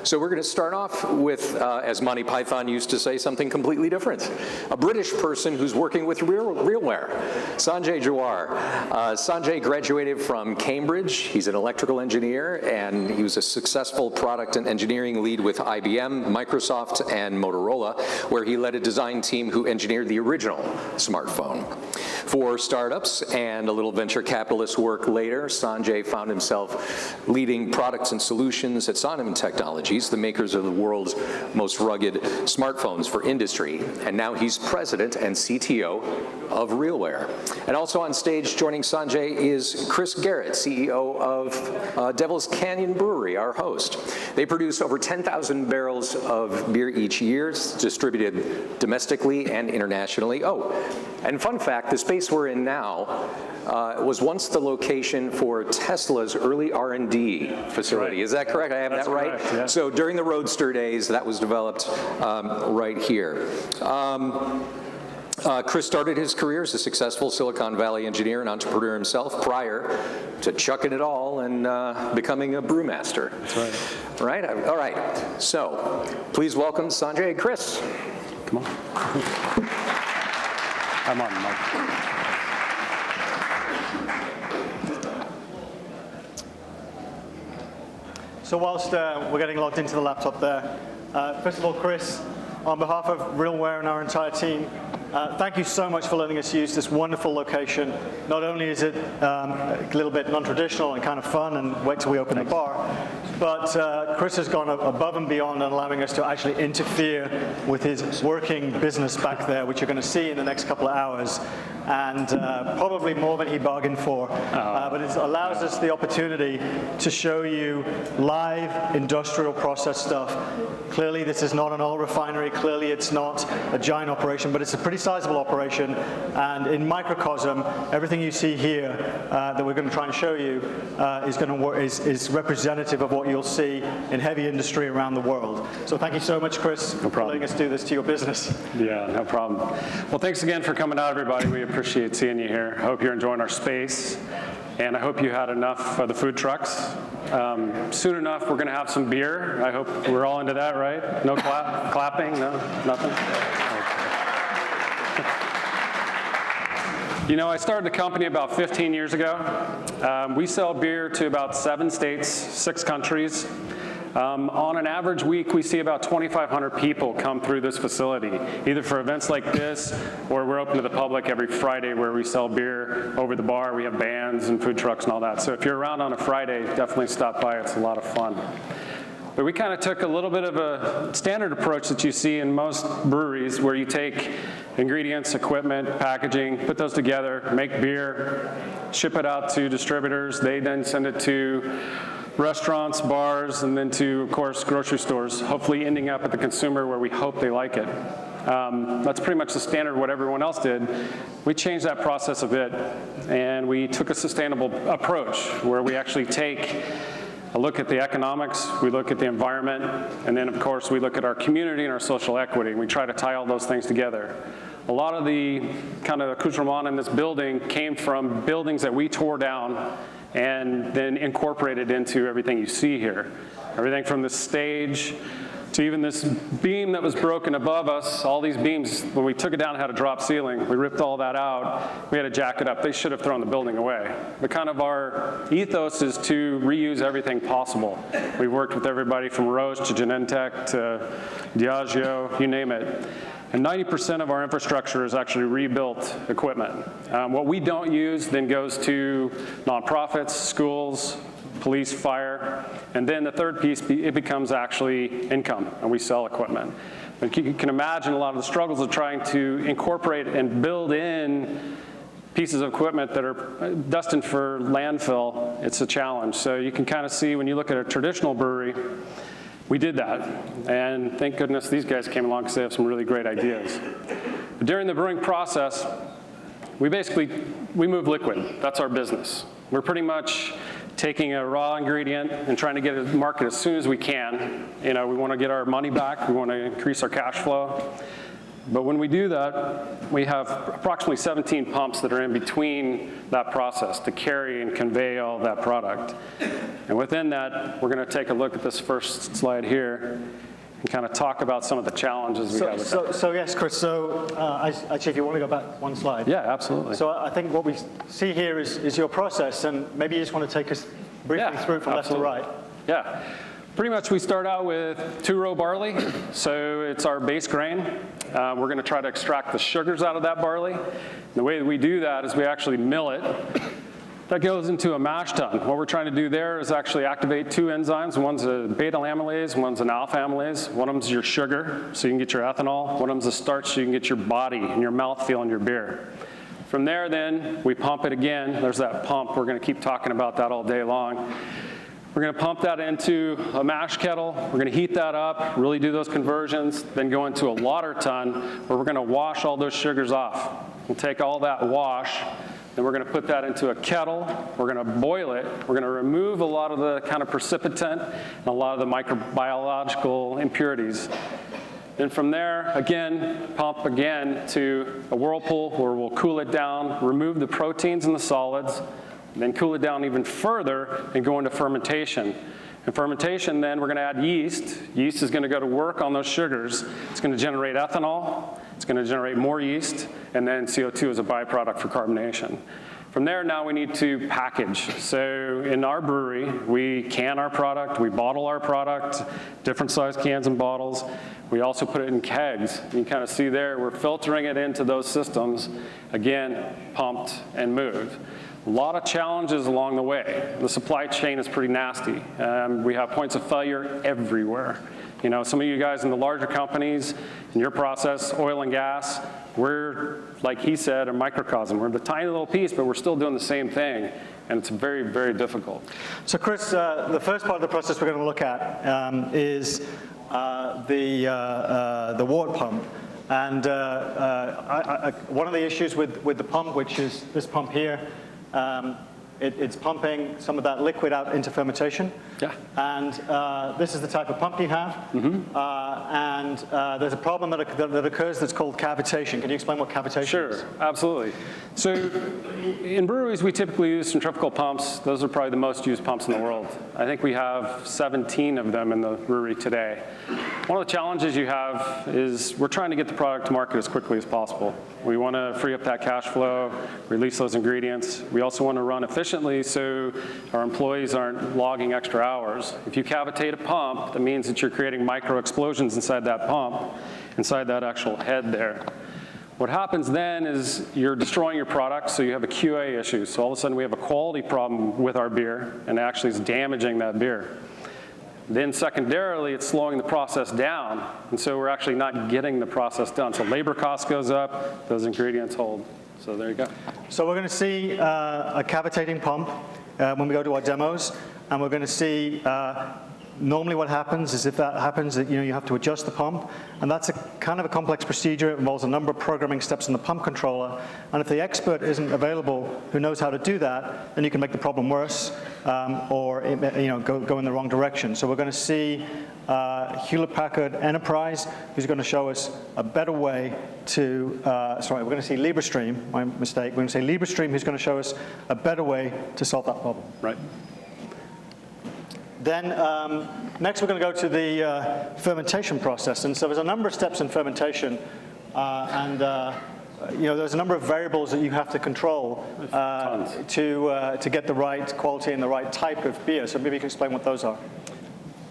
So we're going to start off with, as Monty Python used to say, something completely different. A British person who's working with RealWear, Sanjay Jhawar. Sanjay graduated from Cambridge. He's an electrical engineer, and he was a successful product and engineering lead with IBM, Microsoft, and Motorola, where he led a design team who engineered the original smartphone. For startups and a little venture capitalist work later, Sanjay found himself leading products and solutions at Sonim Technologies, the makers of the world's most rugged smartphones for industry. And now he's president and CTO of RealWear. And also on stage joining Sanjay is Chris Garrett, CEO of Devil's Canyon Brewery, our host. They produce over 10,000 barrels of beer each year, distributed domestically and internationally. Oh, and fun fact, the space we're in now was once the location for Tesla's early R&D facility. Right. Is that correct? I have that right? Correct, yeah. So during the Roadster days, that was developed right here. Chris started his career as a successful Silicon Valley engineer and entrepreneur himself prior to chucking it all and becoming a brewmaster. That's right. Right? All right. So please welcome Sanjay and Chris. Come on. I'm on the mic. So whilst we're getting logged into the laptop there, first of all, Chris, on behalf of RealWear and our entire team, thank you so much for letting us use this wonderful location. Not only is it a little bit non-traditional and kind of fun, and wait till we open the bar, but Chris has gone above and beyond in allowing us to actually interfere with his working business back there, which you're going to see in the next couple of hours, and probably more than he bargained for. But it allows us the opportunity to show you live industrial process stuff. Clearly, this is not an oil refinery. Clearly, it's not a giant operation, but it's a pretty sizable operation. And in microcosm, everything you see here that we're going to try and show you is representative of what you'll see in heavy industry around the world. So thank you so much, Chris, for letting us do this to your business. Yeah, no problem. Well, thanks again for coming out, everybody. We appreciate seeing you here. I hope you're enjoying our space. And I hope you had enough of the food trucks. Soon enough, we're going to have some beer. I hope we're all into that, right? No clapping? No? Nothing? You know, I started the company about 15 years ago. We sell beer to about 7 states, 6 countries. On an average week, we see about 2,500 people come through this facility, either for events like this, or we're open to the public every Friday where we sell beer over the bar. We have bands and food trucks and all that. So if you're around on a Friday, definitely stop by. It's a lot of fun. But we kind of took a little bit of a standard approach that you see in most breweries, where you take ingredients, equipment, packaging, put those together, make beer, ship it out to distributors. They then send it to restaurants, bars, and then to, of course, grocery stores, hopefully ending up at the consumer where we hope they like it. That's pretty much the standard of what everyone else did. We changed that process a bit, and we took a sustainable approach where we actually take a look at the economics, we look at the environment, and then, of course, we look at our community and our social equity, and we try to tie all those things together. A lot of the kind of accoutrement in this building came from buildings that we tore down and then incorporated into everything you see here. Everything from the stage to even this beam that was broken above us. All these beams, when we took it down, it had a drop ceiling. We ripped all that out. We had to jack it up. They should have thrown the building away. But kind of our ethos is to reuse everything possible. We've worked with everybody from Roche to Genentech to Diageo, you name it. And 90% of our infrastructure is actually rebuilt equipment. What we don't use then goes to nonprofits, schools, police, fire, and then the third piece, it becomes actually income, and we sell equipment. But you can imagine a lot of the struggles of trying to incorporate and build in pieces of equipment that are destined for landfill. It's a challenge. So you can kind of see when you look at a traditional brewery, we did that, and thank goodness these guys came along because they have some really great ideas. But during the brewing process, we move liquid. That's our business. We're pretty much taking a raw ingredient and trying to get it to market as soon as we can. You know, we want to get our money back. We want to increase our cash flow. But when we do that, we have approximately 17 pumps that are in between that process to carry and convey all that product. And within that, we're going to take a look at this first slide here and kind of talk about some of the challenges we have with that. So yes, Chris, so actually if you want to go back one slide. Yeah, absolutely. So I think what we see here is your process, and maybe you just want to take us briefly through from left to right. Yeah. Pretty much we start out with 2-row barley, so it's our base grain. We're going to try to extract the sugars out of that barley. And the way that we do that is we actually mill it. That goes into a mash tun. What we're trying to do there is actually activate 2 enzymes. One's a beta amylase, one's an alpha amylase. One of them's your sugar, so you can get your ethanol. One of them's a starch, so you can get your body and your mouthfeel in your beer. From there, then, we pump it again. There's that pump. We're going to keep talking about that all day long. We're going to pump that into a mash kettle. We're going to heat that up, really do those conversions, then go into a lauter tun where we're going to wash all those sugars off. We'll take all that wash, then we're going to put that into a kettle. We're going to boil it. We're going to remove a lot of the kind of precipitant and a lot of the microbiological impurities. Then from there, again, pump again to a whirlpool where we'll cool it down, remove the proteins and the solids, then cool it down even further and go into fermentation. In fermentation, then we're going to add yeast. Yeast is going to go to work on those sugars. It's going to generate ethanol. It's going to generate more yeast, and then CO2 is a byproduct for carbonation. From there, now we need to package. So in our brewery, we can our product, we bottle our product, different size cans and bottles. We also put it in kegs. You can kind of see there, we're filtering it into those systems, again, pumped and moved. A lot of challenges along the way. The supply chain is pretty nasty. We have points of failure everywhere. You know, some of you guys in the larger companies, in your process, oil and gas, we're, like he said, a microcosm. We're the tiny little piece, but we're still doing the same thing, and it's very, very difficult. So Chris, the first part of the process we're going to look at is the wort pump. And one of the issues with the pump, which is this pump here, it's pumping some of that liquid out into fermentation. Yeah. And this is the type of pump you have. Mm-hmm. And there's a problem that occurs that's called cavitation. Can you explain what cavitation is? Sure, absolutely. So in breweries, we typically use centrifugal pumps. Those are probably the most used pumps in the world. I think we have 17 of them in the brewery today. One of the challenges you have is we're trying to get the product to market as quickly as possible. We want to free up that cash flow, release those ingredients. We also want to run efficiently so our employees aren't logging extra hours. If you cavitate a pump, that means that you're creating micro explosions inside that pump, inside that actual head there. What happens then is you're destroying your product, so you have a QA issue. So all of a sudden we have a quality problem with our beer, and it actually is damaging that beer. Then secondarily, it's slowing the process down, and so we're actually not getting the process done. So labor cost goes up, those ingredients hold. So there you go. So we're going to see a cavitating pump when we go to our demos, and we're going to see normally what happens is if that happens, you have to adjust the pump, and that's a kind of a complex procedure. It involves a number of programming steps in the pump controller, and if the expert isn't available who knows how to do that, then you can make the problem worse or go in the wrong direction. So we're going to see Hewlett-Packard Enterprise, who's going to show us a better way to, we're going to see LibraStream, my mistake, we're going to say LibraStream, who's going to show us a better way to solve that problem. Right. Then next we're going to go to the fermentation process. And so there's a number of steps in fermentation, there's a number of variables that you have to control to get the right quality and the right type of beer. So maybe you can explain what those are.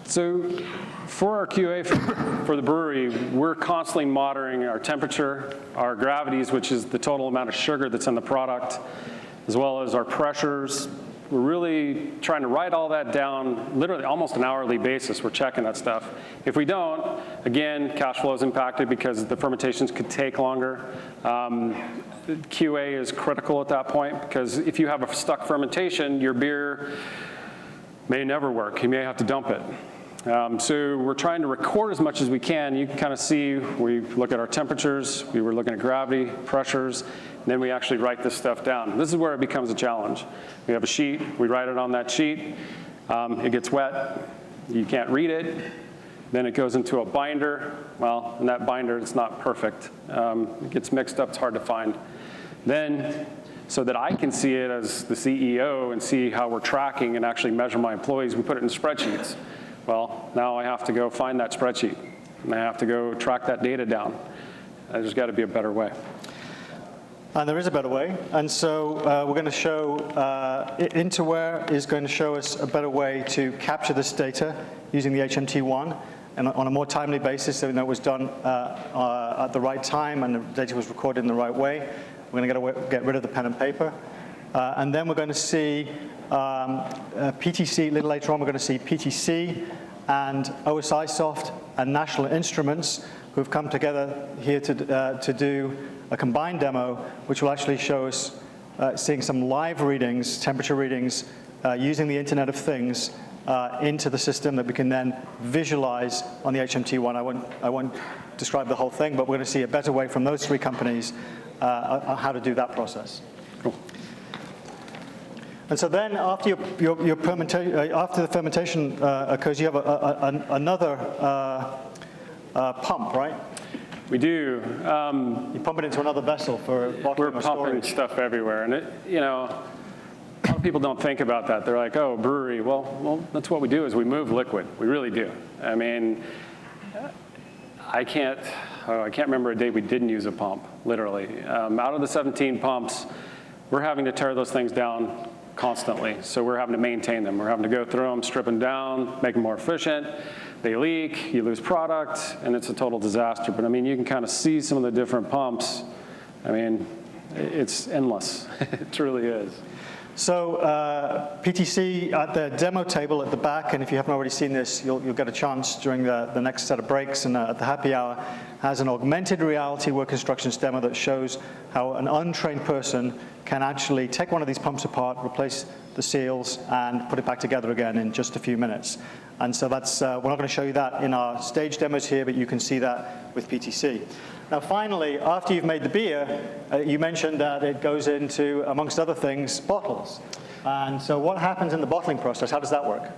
So for our QA for the brewery, we're constantly monitoring our temperature, our gravities, which is the total amount of sugar that's in the product, as well as our pressures. We're really trying to write all that down, literally almost an hourly basis. We're checking that stuff. If we don't, again, cash flow is impacted because the fermentations could take longer. QA is critical at that point because if you have a stuck fermentation, your beer may never work. You may have to dump it. So we're trying to record as much as we can. You can kind of see, we look at our temperatures, we were looking at gravity, pressures, and then we actually write this stuff down. This is where it becomes a challenge. We have a sheet, we write it on that sheet, it gets wet, you can't read it, Then it goes into a binder. Well, in that binder, it's not perfect. It gets mixed up, it's hard to find. Then, so that I can see it as the CEO and see how we're tracking and actually measure my employees, we put it in spreadsheets. Well, now I have to go find that spreadsheet, and I have to go track that data down. There's got to be a better way. And there is a better way. And so we're going to show, Interwear is going to show us a better way to capture this data using the HMT-1 and on a more timely basis, so that it was done at the right time and the data was recorded in the right way. We're going to get rid of the pen and paper. And then we're going to see PTC, a little later on, we're going to see PTC and OSIsoft and National Instruments who've come together here to do a combined demo, which will actually show us seeing some live readings, temperature readings, using the Internet of Things into the system that we can then visualize on the HMT-1. I won't describe the whole thing, but we're going to see a better way from those 3 companies on how to do that process. Cool. And so then after after the fermentation occurs, you have another pump, right? We do. You pump it into another vessel for bottling or storage. We're pumping stuff everywhere, and a lot of people don't think about that. They're like, oh, brewery. Well, that's what we do is we move liquid. We really do. I mean, I can't remember a day we didn't use a pump, literally. Out of the 17 pumps, we're having to tear those things down constantly. So we're having to maintain them. We're having to go through them, strip them down, make them more efficient. They leak, you lose product, and it's a total disaster. But I mean, you can kind of see some of the different pumps. I mean, it's endless. It truly is. So PTC at the demo table at the back, and if you haven't already seen this, you'll get a chance during the next set of breaks and at the happy hour, has an augmented reality work instructions demo that shows how an untrained person can actually take one of these pumps apart, replace the seals, and put it back together again in just a few minutes. And so that's, we're not going to show you that in our stage demos here, but you can see that with PTC. Now finally, after you've made the beer, you mentioned that it goes into, amongst other things, bottles. And so what happens in the bottling process? How does that work?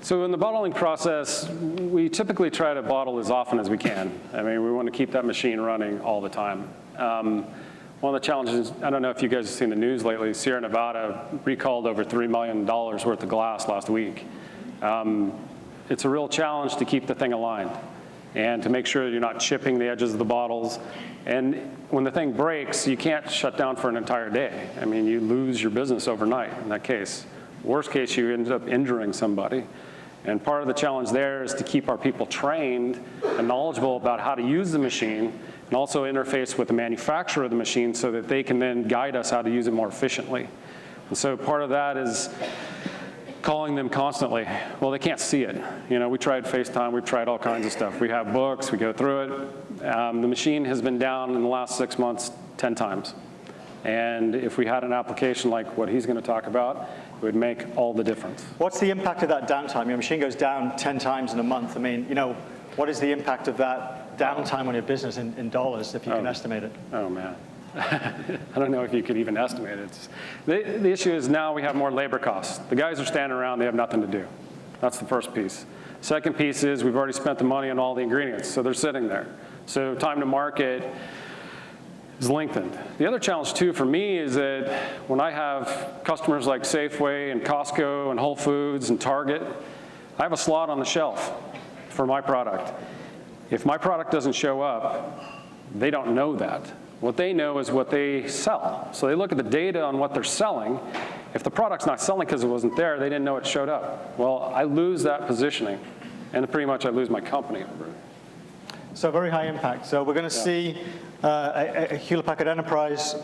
So in the bottling process, we typically try to bottle as often as we can. I mean, we want to keep that machine running all the time. One of the challenges, I don't know if you guys have seen the news lately, Sierra Nevada recalled over $3 million worth of glass last week. It's a real challenge to keep the thing aligned and to make sure you're not chipping the edges of the bottles. And when the thing breaks, you can't shut down for an entire day. I mean, you lose your business overnight in that case. Worst case, you end up injuring somebody. And part of the challenge there is to keep our people trained and knowledgeable about how to use the machine and also interface with the manufacturer of the machine so that they can then guide us how to use it more efficiently. And so part of that is calling them constantly. Well, they can't see it. We tried FaceTime, we've tried all kinds of stuff. We have books, we go through it. The machine has been down in the last 6 months 10 times. And if we had an application like what he's going to talk about, it would make all the difference. What's the impact of that downtime? Your machine goes down 10 times in a month. I mean, what is the impact of that downtime on your business in dollars, if you can estimate it? Oh, man. I don't know if you could even estimate it. The issue is now we have more labor costs. The guys are standing around, they have nothing to do. That's the first piece. Second piece is we've already spent the money on all the ingredients, so they're sitting there. So time to market is lengthened. The other challenge too for me is that when I have customers like Safeway and Costco and Whole Foods and Target, I have a slot on the shelf for my product. If my product doesn't show up, they don't know that. What they know is what they sell. So they look at the data on what they're selling. If the product's not selling because it wasn't there, they didn't know it showed up. Well, I lose that positioning, and pretty much I lose my company over it. So very high impact. So we're going to see a Hewlett-Packard Enterprise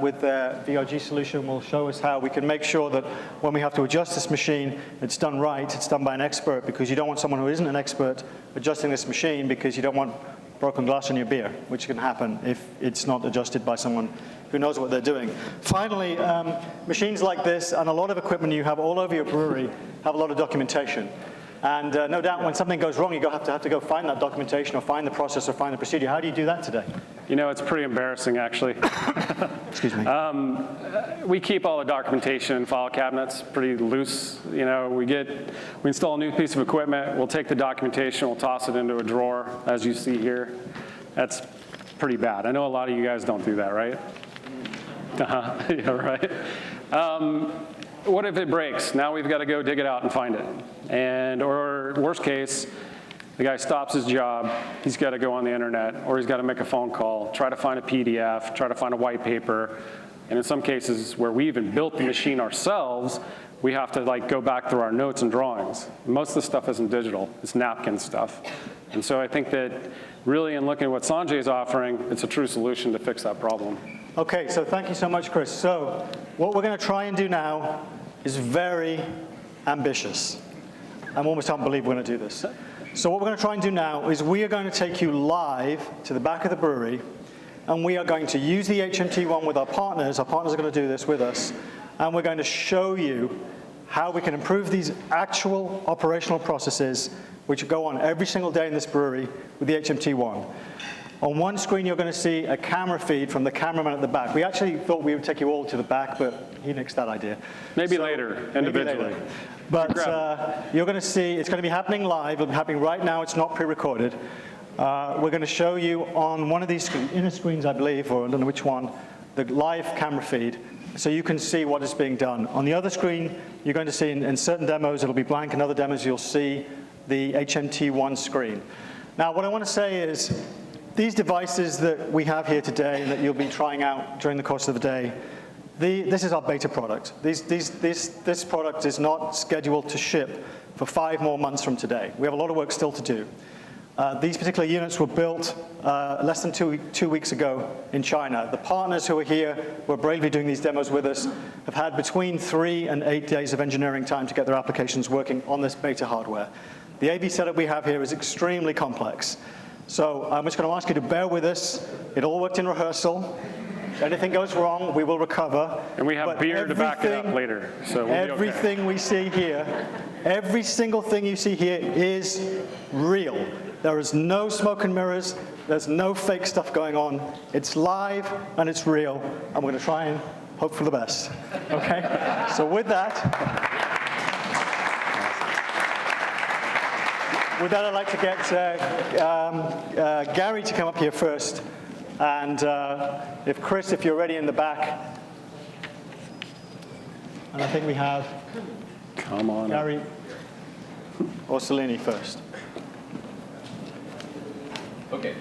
with their VRG solution will show us how we can make sure that when we have to adjust this machine, it's done right, it's done by an expert, because you don't want someone who isn't an expert adjusting this machine because you don't want broken glass in your beer, which can happen if it's not adjusted by someone who knows what they're doing. Finally, machines like this and a lot of equipment you have all over your brewery have a lot of documentation. And no doubt when something goes wrong, you have to go find that documentation or find the process or find the procedure. How do you do that today? You know, it's pretty embarrassing, actually. Excuse me. We keep all the documentation in file cabinets pretty loose. You know, we install a new piece of equipment, we'll take the documentation, we'll toss it into a drawer, as you see here. That's pretty bad. I know a lot of you guys don't do that, right? Yeah, right. What if it breaks? Now we've got to go dig it out and find it. Or worst case, the guy stops his job, he's got to go on the internet, or he's got to make a phone call, try to find a PDF, try to find a white paper. And in some cases where we even built the machine ourselves, we have to go back through our notes and drawings. Most of the stuff isn't digital, it's napkin stuff. And so I think that really in looking at what Sanjay is offering, it's a true solution to fix that problem. Okay, so thank you so much, Chris. So what we're going to try and do now is very ambitious. I almost can't believe we're going to do this. So what we're going to try and do now is we are going to take you live to the back of the brewery, and we are going to use the HMT-1 with our partners. Our partners are going to do this with us, and we're going to show you how we can improve these actual operational processes which go on every single day in this brewery with the HMT-1. On one screen, you're going to see a camera feed from the cameraman at the back. We actually thought we would take you all to the back, but he nixed that idea. Maybe later, individually. Maybe later. But you're going to see, it's going to be happening live. It'll be happening right now. It's not pre-recorded. We're going to show you on one of these inner screens, I believe, or I don't know which one, the live camera feed, so you can see what is being done. On the other screen, you're going to see in certain demos, it'll be blank. In other demos, you'll see the HMT-1 screen. Now, what I want to say is, these devices that we have here today and that you'll be trying out during the course of the day, this is our beta product. This product is not scheduled to ship for 5 more months from today. We have a lot of work still to do. These particular units were built less than two weeks ago in China. The partners who are here, who are bravely doing these demos with us, have had between 3 and 8 days of engineering time to get their applications working on this beta hardware. The AV setup we have here is extremely complex. So I'm just going to ask you to bear with us. It all worked in rehearsal. If anything goes wrong, we will recover. And we have beer to back it up later, so we'll be everything we see here, every single thing you see here is real. There is no smoke and mirrors. There's no fake stuff going on. It's live and it's real. And we're going to try and hope for the best. Okay? So with that, I'd like to get Gary to come up here first. And if Chris, if you're ready in the back. And I think we have Come on Gary or Salini first. Okay.